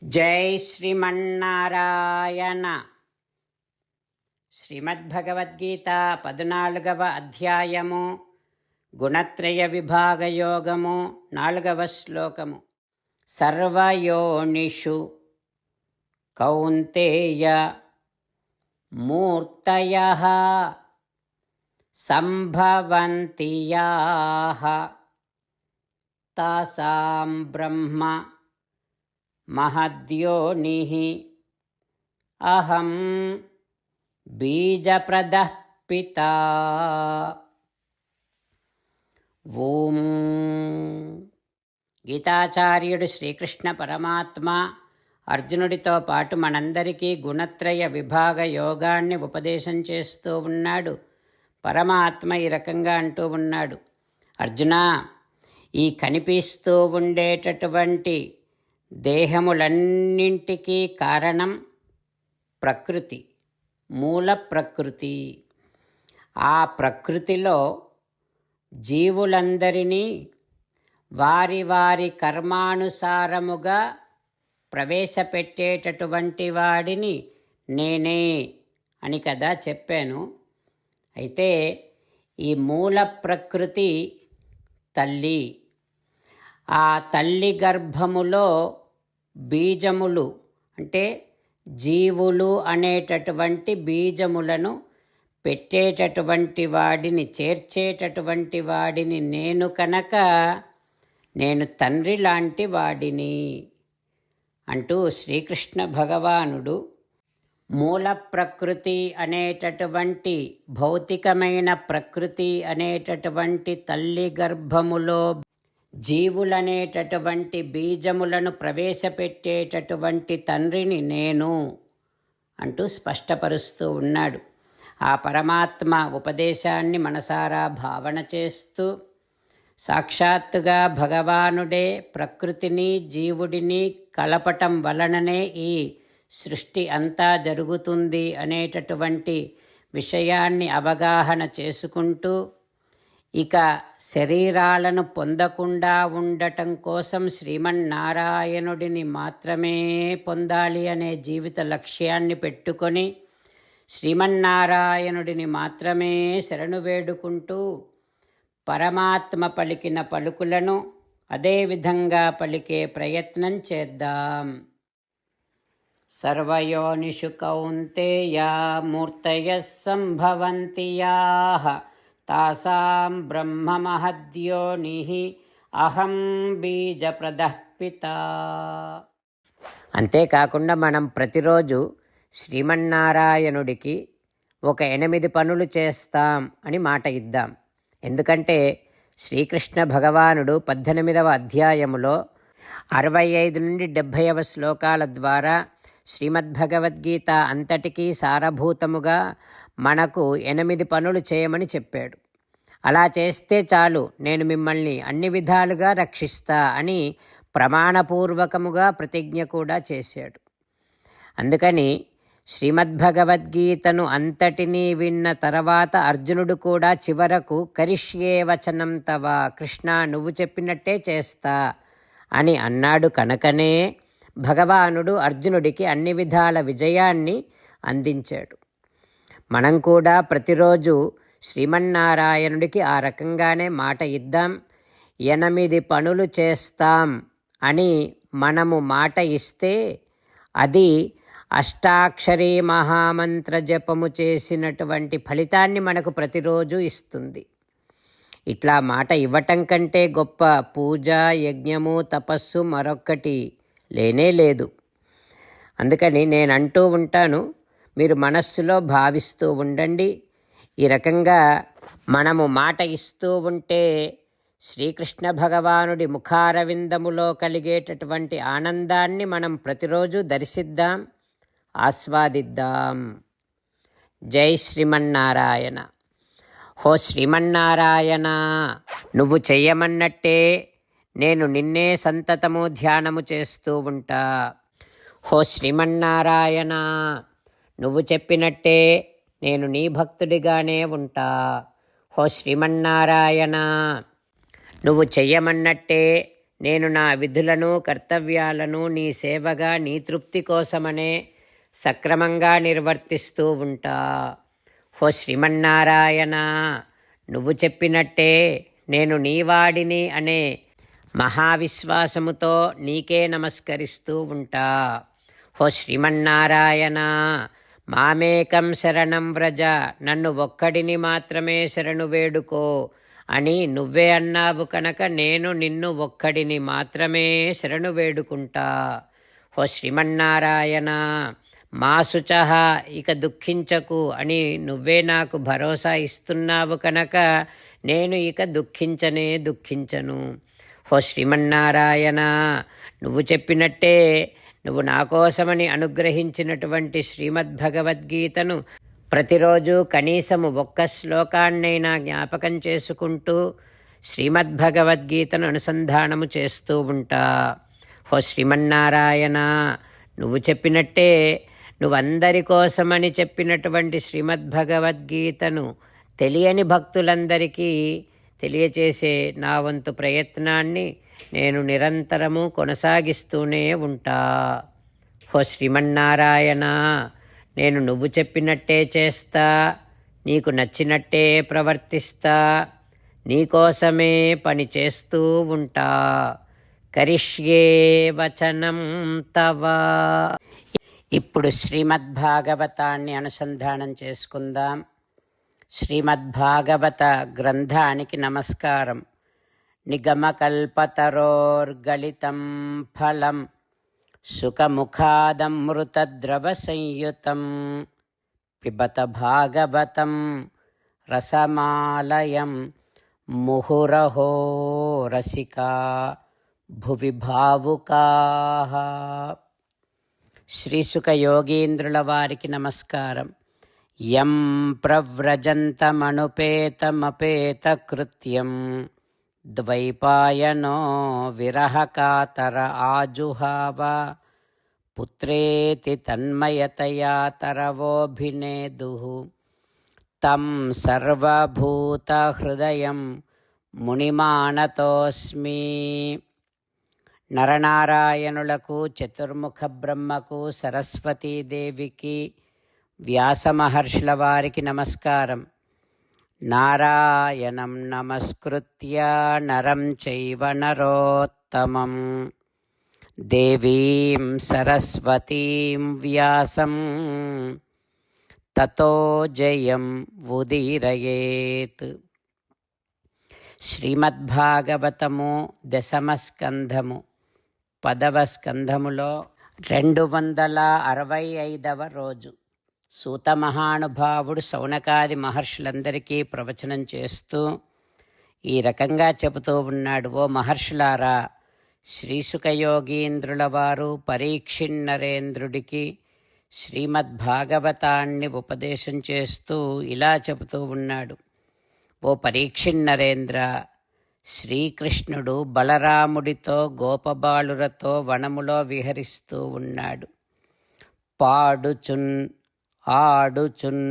జై శ్రీమన్నారాయణ. శ్రీమద్భగవద్గీత 14వ అధ్యాయము, గుణత్రయ విభాగ యోగము, 4వ శ్లోకము. సర్వయోనిషు కౌంతేయ మూర్తయః సంభవంతి యాః తాసాం బ్రహ్మ మహద్యోనిః అహం బీజప్రదః పితా. ఓం. గీతాచార్యుడు శ్రీకృష్ణ పరమాత్మ అర్జునుడితో పాటు మనందరికీ గుణత్రయ విభాగ యోగాన్ని ఉపదేశం చేస్తూ ఉన్నాడు. పరమాత్మ ఈ రకంగా అంటూ ఉన్నాడు, అర్జునా, ఈ కనిపిస్తూ ఉండేటటువంటి దేహములన్నింటికీ కారణం ప్రకృతి, మూల ప్రకృతి. ఆ ప్రకృతిలో జీవులందరినీ వారి వారి కర్మానుసారముగా ప్రవేశపెట్టేటటువంటి వాడిని నేనే అని కదా చెప్పాను. అయితే ఈ మూల ప్రకృతి తల్లి. ఆ తల్లి గర్భములో బీజములు అంటే జీవులు అనేటటువంటి బీజములను పెట్టేటటువంటి వాడిని, చేర్చేటటువంటి వాడిని నేను కనుక నేను తండ్రి లాంటి వాడిని అంటూ శ్రీకృష్ణ భగవానుడు మూల ప్రకృతి అనేటటువంటి భౌతికమైన ప్రకృతి అనేటటువంటి తల్లి గర్భములో జీవులనేటటువంటి బీజములను ప్రవేశపెట్టేటటువంటి తండ్రిని నేను అంటూ స్పష్టపరుస్తూ ఉన్నాడు. ఆ పరమాత్మ ఉపదేశాన్ని మనసారా భావన చేస్తూ సాక్షాత్తుగా భగవానుడే ప్రకృతిని జీవుడిని కలపటం వలననే ఈ సృష్టి అంతా జరుగుతుంది అనేటటువంటి విషయాన్ని అవగాహన చేసుకుంటూ ఇక శరీరాలను పొందకుండా ఉండటం కోసం శ్రీమన్నారాయణుడిని మాత్రమే పొందాలి అనే జీవిత లక్ష్యాన్ని పెట్టుకొని శ్రీమన్నారాయణుడిని మాత్రమే శరణు వేడుకుంటూ పరమాత్మ పలికిన పలుకులను అదేవిధంగా పలికే ప్రయత్నం చేద్దాం. సర్వయోనిషు కౌంతేయ మూర్తయః సంభవంతి యాః తాసాం బ్రహ్మ మహద్యోనిః అహం బీజప్రదః పితా. అంతేకాకుండా మనం ప్రతిరోజు శ్రీమన్నారాయణుడికి ఒక 8 పనులు చేస్తాం అని మాట ఇద్దాం. ఎందుకంటే శ్రీకృష్ణ భగవానుడు 18వ అధ్యాయములో 65 నుండి 70వ శ్లోకాల ద్వారా శ్రీమద్భగవద్గీత అంతటికీ సారభూతముగా మనకు 8 పనులు చేయమని చెప్పాడు. అలా చేస్తే చాలు, నేను మిమ్మల్ని అన్ని విధాలుగా రక్షిస్తా అని ప్రమాణపూర్వకముగా ప్రతిజ్ఞ కూడా చేశాడు. అందుకని శ్రీమద్భగవద్గీతను అంతటినీ విన్న తర్వాత అర్జునుడు కూడా చివరకు కరిష్యే వచనం తవ, కృష్ణ నువ్వు చెప్పినట్టే చేస్తా అని అన్నాడు. కనుకనే భగవానుడు అర్జునుడికి అన్ని విధాల విజయాన్ని అందించాడు. మనం కూడా ప్రతిరోజు శ్రీమన్నారాయణుడికి ఆ రకంగానే మాట ఇద్దాం. 8 పనులు చేస్తాం అని మనము మాట ఇస్తే అది అష్టాక్షరీ మహామంత్ర జపము చేసినటువంటి ఫలితాన్ని మనకు ప్రతిరోజు ఇస్తుంది. ఇట్లా మాట ఇవ్వటం కంటే గొప్ప పూజ, యజ్ఞము, తపస్సు మరొక్కటి లేనే లేదు. అందుకని నేను అంటూ ఉంటాను, మీరు మనస్సులో భావిస్తూ ఉండండి. ఈ రకంగా మనము మాట ఇస్తూ ఉంటే శ్రీకృష్ణ భగవానుడి ముఖారవిందములో కలిగేటటువంటి ఆనందాన్ని మనం ప్రతిరోజు దర్శిద్దాం, ఆస్వాదిద్దాం. జై శ్రీమన్నారాయణ. హో శ్రీమన్నారాయణ, నువ్వు చెయ్యమన్నట్టే నేను నిన్నే సంతతము ధ్యానము చేస్తూ ఉంటా. హో శ్రీమన్నారాయణ, నువ్వు చెప్పినట్టే నేను నీ భక్తుడిగానే ఉంటా. హో శ్రీమన్నారాయణ, నువ్వు చెయ్యమన్నట్టే నేను నా విధులను కర్తవ్యాలను నీ సేవగా నీ తృప్తి కోసమనే సక్రమంగా నిర్వర్తిస్తూ ఉంటా. ఓ శ్రీమన్నారాయణ, నువ్వు చెప్పినట్టే నేను నీవాడిని అనే మహావిశ్వాసముతో నీకే నమస్కరిస్తూ ఉంటా. ఓ శ్రీమన్నారాయణ, మామేకం శరణం వ్రజ, నన్ను ఒక్కడిని మాత్రమే శరణు వేడుకో అని నువ్వే అన్నావు కనుక నేను నిన్ను ఒక్కడిని మాత్రమే శరణు వేడుకుంటా. ఓ శ్రీమన్నారాయణ, మా శుచః, ఇక దుఃఖించకు అని నువ్వే నాకు భరోసా ఇస్తున్నావు కనుక నేను ఇక దుఃఖించను. ఓ శ్రీమన్నారాయణ, నువ్వు చెప్పినట్టే నువ్వు నా కోసమని అనుగ్రహించినటువంటి శ్రీమద్భగవద్గీతను ప్రతిరోజు కనీసము ఒక్క శ్లోకాన్నైనా జ్ఞాపకం చేసుకుంటూ శ్రీమద్భగవద్గీతను అనుసంధానము చేస్తూ ఉంటా. ఓ శ్రీమన్నారాయణ, నువ్వు చెప్పినట్టే నువ్వందరి కోసమని చెప్పినటువంటి శ్రీమద్భగవద్గీతను తెలియని భక్తులందరికీ తెలియచేసే నా వంతు ప్రయత్నాన్ని నేను నిరంతరము కొనసాగిస్తూనే ఉంటా. ఓ శ్రీమన్నారాయణ, నేను నువ్వు చెప్పినట్టే చేస్తా, నీకు నచ్చినట్టే ప్రవర్తిస్తా, నీకోసమే పని చేస్తూ ఉంటా. కరిష్యే వచనం తవ. ఇప్పుడు శ్రీమద్భాగవతాన్ని అనుసంధానం చేసుకుందాం. శ్రీమద్భాగవత గ్రంథానికి నమస్కారం. నిగమకల్పతరోర్గళితం ఫలం సుఖముఖాదమృతద్రవ సంయుతం పిబత భాగవతం రసమాలయం ముహురహో రసికా భువి భావుకాః. శ్రీసుఖ యోగీంద్రుల వారికి నమస్కారం. యం ప్రవ్రజంతమనుపేతమపేతకృత్యం ద్వైపాయనో విరహకాతర ఆజుహావ పుత్రేతి తన్మయతయా తరవోభినేదుః తం సర్వభూతహృదయం మునిమానతోస్మి. నరనారాయణులకు, చతుర్ముఖ బ్రహ్మకు, సరస్వతీదేవికి, వ్యాసమహర్షుల వారికి నమస్కారం. నారాయణం నమస్కృత్య నరం చైవ నరోత్తమం దేవీం సరస్వతీం వ్యాసం తతో జయం ఉదీరయేత్. శ్రీమద్భాగవతము 10వ స్కంధము 10వ స్కంధములో 265వ రోజు. సూత మహానుభావుడు శౌనకాది మహర్షులందరికీ ప్రవచనం చేస్తూ ఈ రకంగా చెబుతూ ఉన్నాడు. ఓ మహర్షులారా, శ్రీసుఖయోగీంద్రుల వారు పరీక్షిన్నరేంద్రుడికి శ్రీమద్భాగవతాన్ని ఉపదేశం చేస్తూ ఇలా చెబుతూ ఉన్నాడు. ఓ పరీక్షిన్నరేంద్ర, శ్రీకృష్ణుడు బలరాముడితో గోపబాలురతో వనములో విహరిస్తూ ఉన్నాడు. పాడుచున్ ఆడుచున్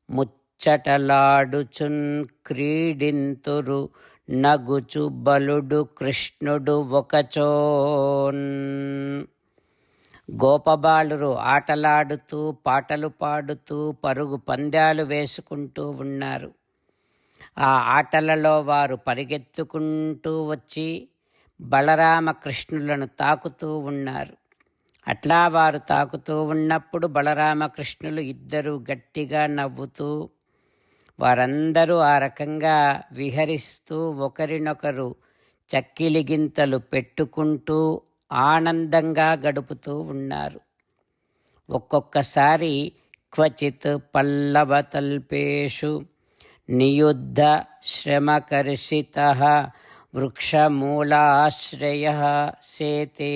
ముచ్చటలాడుచున్ క్రీడింతురు నగుచు బలుడు కృష్ణుడు ఒకచోన్. గోపబాలురు ఆటలాడుతూ పాటలు పాడుతూ పరుగు పందాలు వేసుకుంటూ ఉన్నారు. ఆ ఆటలలో వారు పరిగెత్తుకుంటూ వచ్చి బలరామకృష్ణులను తాకుతూ ఉన్నారు. అట్లా వారు తాకుతూ ఉన్నప్పుడు బలరామకృష్ణులు ఇద్దరు గట్టిగా నవ్వుతూ వారందరూ ఆ రకంగా విహరిస్తూ ఒకరినొకరు చక్కిలిగింతలు పెట్టుకుంటూ ఆనందంగా గడుపుతూ ఉన్నారు. ఒక్కొక్కసారి క్వచిత్ పల్లవతల్పేషు నియుద్ధ శ్రమకర్షితః వృక్షమూలాశ్రయః సేతే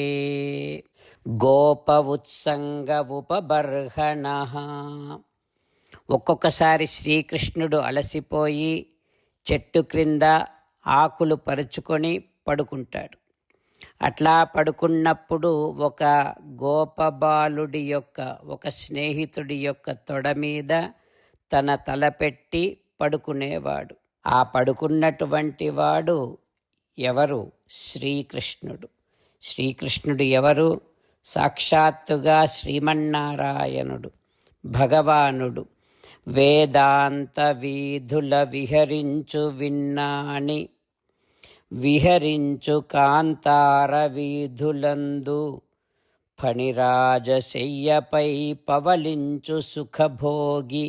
గోప ఉత్సంగ ఉపబర్హణః. ఒక్కొక్కసారి శ్రీకృష్ణుడు అలసిపోయి చెట్టు క్రింద ఆకులు పరుచుకొని పడుకుంటాడు. అట్లా పడుకున్నప్పుడు ఒక గోపబాలుడి యొక్క, ఒక స్నేహితుడి యొక్క తొడ మీద తన తల పెట్టి పడుకునేవాడు. ఆ పడుకున్నటువంటి వాడు ఎవరు? శ్రీకృష్ణుడు. శ్రీకృష్ణుడు ఎవరు? సాక్షాత్తుగా శ్రీమన్నారాయణుడు, భగవానుడు. వేదాంత వీధుల విహరించు విన్నాని, విహరించు కాంతార వీధులందు, ఫణిరాజశయ్యపై పవలించు సుఖభోగి,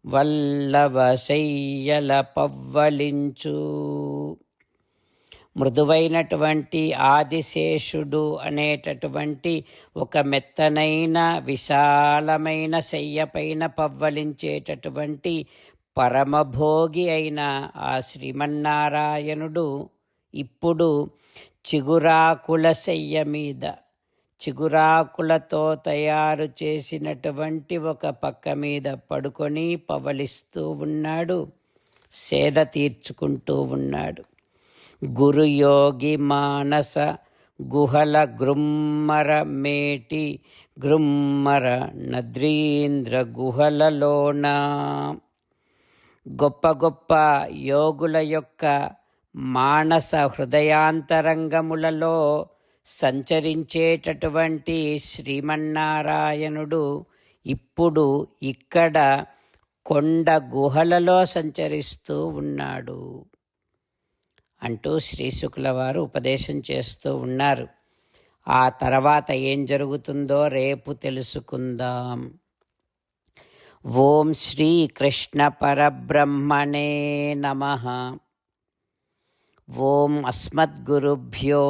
వల్లభశయ్యల పవ్వలించు. మృదువైనటువంటి ఆదిశేషుడు అనేటటువంటి ఒక మెత్తనైన విశాలమైన శయ్యపైన పవ్వలించేటటువంటి పరమభోగి అయిన ఆ శ్రీమన్నారాయణుడు ఇప్పుడు చిగురాకుల శయ్య మీద, చిగురాకులతో తయారు చేసినటువంటి ఒక పక్క మీద పడుకొని పవలిస్తూ ఉన్నాడు, సేద తీర్చుకుంటూ ఉన్నాడు. గురుయోగి మానస గుహల గృమ్మర మేటి, గృమ్మర నద్రీంద్ర గుహలలోన. గొప్ప గొప్ప యోగుల యొక్క మానస హృదయాంతరంగములలో సంచరించేటటువంటి శ్రీమన్నారాయణుడు ఇప్పుడు ఇక్కడ కొండ గుహలలో సంచరిస్తూ ఉన్నాడు అంటూ శ్రీశుకుల వారు ఉపదేశం చేస్తూ ఉన్నారు. ఆ తర్వాత ఏం జరుగుతుందో రేపు తెలుసుకుందాం. ఓం శ్రీ కృష్ణ పరబ్రహ్మణే నమః. ఓం అస్మద్గురుభ్యో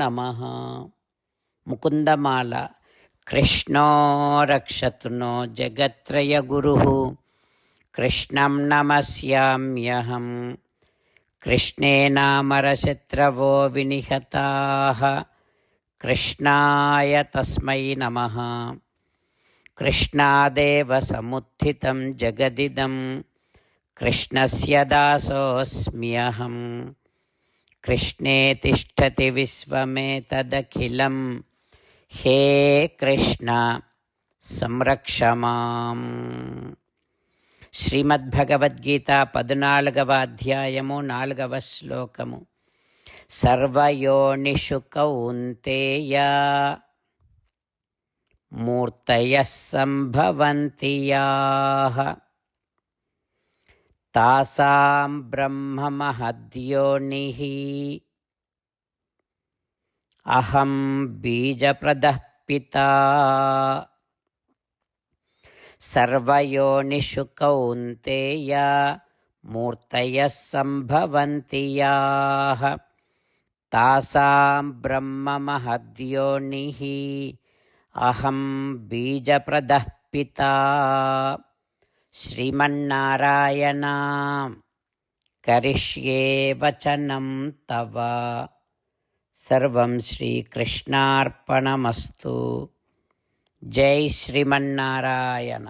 నమః. ముకుందమాల. కృష్ణో రక్షతు నో జగత్రయ గురుః, కృష్ణం నమస్యామ్యహం. కృష్ణేనామరశత్రవో వినిహతాః, కృష్ణాయ తస్మై నమః. కృష్ణాదేవ సముత్థితం జగదిదం, కృష్ణస్య దాసోऽస్మ్యహం. కృష్ణే తిష్టతి విశ్వమేతదఖిలం, హే కృష్ణ సంరక్ష మాం. శ్రీమద్భగవద్గీత 14వ అధ్యాయము 4వ శ్లోకము. సర్వయోనిషు కౌంతేయ మూర్తయః సంభవంతి యాః, తాసాం బ్రహ్మ మహద్యోనిః. అహం బీజప్రదః పితా. సర్వయోనిషు కౌంతేయ మూర్తయః సంభవంతి యాః, తాసాం బ్రహ్మ మహద్యోనిః. అహం బీజప్రదః పితా. శ్రీమన్నారాయణ కరిష్యే వచనం తవ. సర్వం శ్రీకృష్ణార్పణమస్తు. జై శ్రీమన్నారాయణ.